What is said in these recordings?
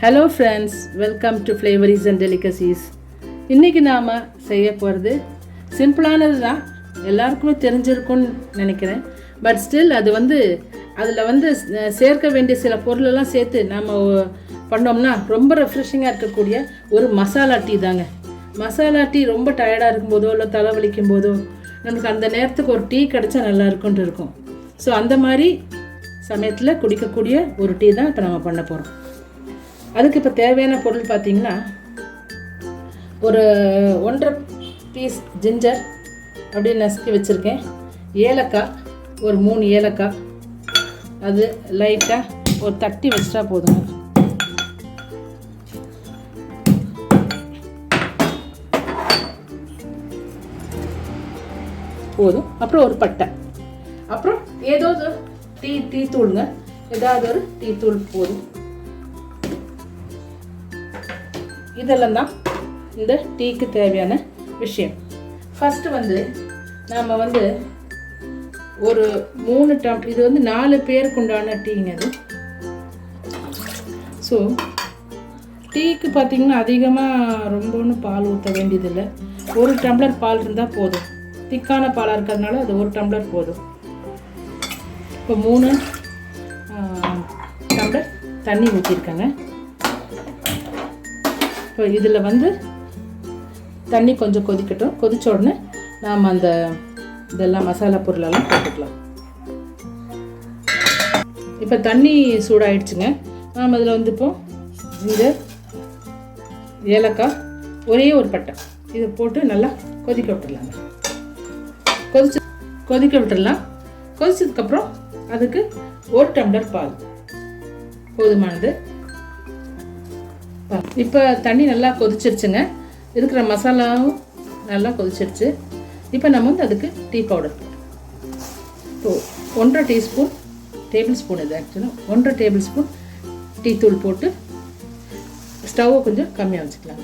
Hello friends, welcome to flavours and delicacies. இன்றைக்கி நாம் செய்ய போகிறது சிம்பிளானது தான், எல்லாருக்குமே தெரிஞ்சிருக்கும்னு நினைக்கிறேன். பட் ஸ்டில் அதில் சேர்க்க வேண்டிய சில பொருளெல்லாம் சேர்த்து நாம் பண்ணோம்னா ரொம்ப ரெஃப்ரெஷிங்காக இருக்கக்கூடிய ஒரு மசாலா டீ தாங்க. மசாலா டீ ரொம்ப டயர்டாக இருக்கும்போதோ இல்லை தலைவலிக்கும் போதோ நமக்கு அந்த நேரத்துக்கு ஒரு டீ கிடச்சா நல்லா இருக்குன்ட்டு இருக்கும். ஸோ அந்த மாதிரி சமயத்தில் குடிக்கக்கூடிய ஒரு டீ தான் இப்போ நம்ம பண்ண போகிறோம். அதுக்கு இப்போ தேவையான பொருள் பார்த்திங்கன்னா, ஒரு 1.5 பீஸ் ஜிஞ்சர் அப்படியே நசுக்கி வச்சுருக்கேன். ஏலக்காய் ஒரு 3 ஏலக்காய், அது லைட்டாக ஒரு தட்டி வச்சிட்டா போதுங்க. போதும். அப்புறம் ஒரு பட்டை, அப்புறம் ஏதோ ஒரு டீ தூளுங்க, ஏதாவது ஒரு டீ தூள் போதும். இதெல்லாம் தான் இந்த டீக்கு தேவையான விஷயம். ஃபஸ்ட்டு நாம் ஒரு 3 டம்ளர், இது 4 பேருக்கு உண்டான டீங்க அது. ஸோ டீக்கு பார்த்திங்கன்னா அதிகமாக ரொம்ப ஒன்றும் பால் ஊற்ற வேண்டியதில்லை. 1 டம்ளர் பால் இருந்தால் போதும். திக்கான பாலாக இருக்கிறதுனால அது 1 டம்ளர் போதும். இப்போ 3 டம்ளர் தண்ணி ஊற்றிருக்கேங்க. இப்போ இதில் தண்ணி கொஞ்சம் கொதிக்கட்டும். கொதிச்ச உடனே நாம் இதெல்லாம் மசாலா பொருளெல்லாம் போட்டுக்கலாம். இப்போ தண்ணி சூடாயிடுச்சுங்க. நாம் அதில் இப்போ ஜிஞ்சர், ஏலக்காய், ஒரே ஒரு பட்டை இதை போட்டு நல்லா கொதிக்க விட்டுடலாங்க. கொதிக்க விட்டுடலாம். கொதிச்சதுக்கப்புறம் அதுக்கு 1 டம்ளர் பால் போதுமானது. இப்போ தண்ணி நல்லா கொதிச்சிருச்சுங்க. இருக்கிற மசாலாவும் நல்லா கொதிச்சிருச்சு. இப்போ நம்ம அதுக்கு டீ பவுடர், இப்போ 1.5 டேபிள் ஸ்பூன் இது ஆக்சுவலாக 1.5 டேபிள் ஸ்பூன் டீ தூள் போட்டு ஸ்டவ்வை கொஞ்சம் கம்மியாக வச்சுக்கலாம்.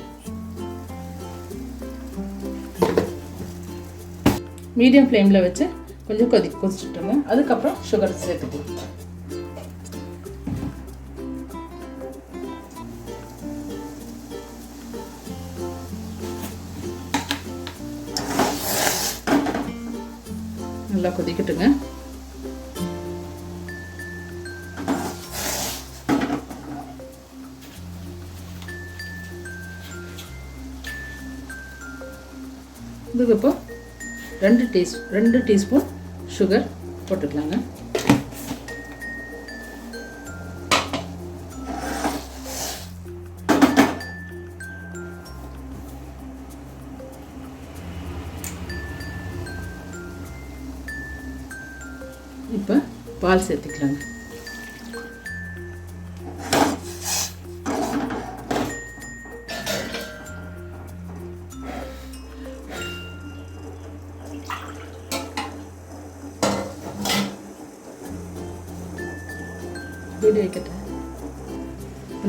மீடியம் ஃப்ளேமில் வச்சு கொஞ்சம் கொதிச்சுட்டோங்க. அதுக்கப்புறம் சுகர் சேர்த்துக்கலாம். நல்லா கொதிக்கட்டுங்க. இதுக்கு இப்போ 2 டீஸ்பூன் சுகர் போட்டுக்கலாங்க. இப்போ பால் சேர்த்துக்கலாங்க.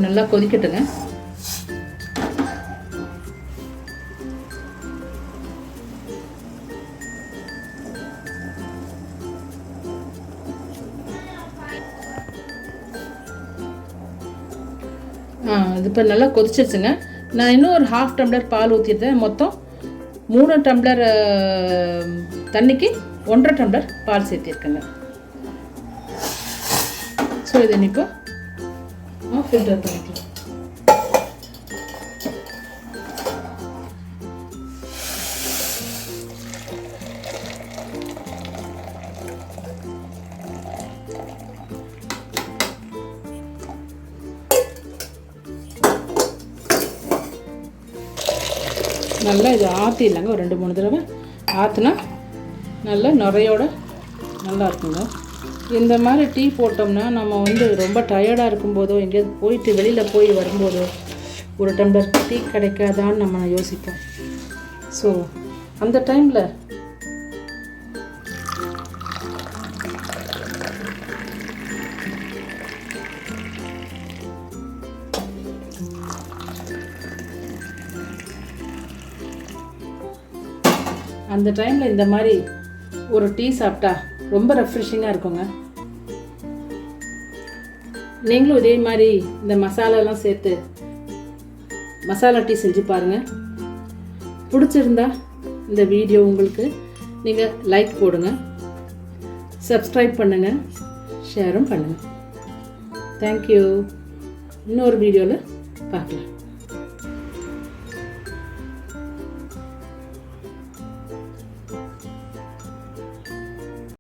நல்லா கொதிக்கட்டுங்க. இது இப்போ நல்லா கொதிச்சிருச்சுங்க. நான் இன்னும் ஒரு 1/2 டம்ளர் பால் ஊற்றிருந்தேன். மொத்தம் 3 டம்ளர் தண்ணிக்கு 1.5 டம்ளர் பால் சேர்த்திருக்கேங்க. ஸோ இதை இப்போ ஃபில்டர் பண்ணிக்கலாம். நல்லா இது ஆற்றிடலாங்க. ஒரு 2-3 தடவை ஆற்றினா நல்லா நுரையோட நல்லா இருக்குங்க. இந்த மாதிரி டீ போட்டோம்னா நம்ம ரொம்ப டயர்டாக இருக்கும்போதோ எங்கேயாவது போயிட்டு வெளியில் போய் வரும்போதோ ஒரு டம்ளர் டீ கிடைக்காதான்னு நம்ம யோசிப்போம். ஸோ அந்த டைமில் இந்த மாதிரி ஒரு டீ சாப்பிட்டா ரொம்ப ரெஃப்ரெஷிங்காக இருக்குங்க. நீங்களும் இதே மாதிரி இந்த மசாலாலாம் சேர்த்து மசாலா டீ செஞ்சு பாருங்கள். பிடிச்சிருந்தா இந்த வீடியோ உங்களுக்கு நீங்கள் லைக் போடுங்க, சப்ஸ்கிரைப் பண்ணுங்கள், ஷேரும் பண்ணுங்கள். தேங்க்யூ. இன்னொரு வீடியோவில் பார்க்கலாம்.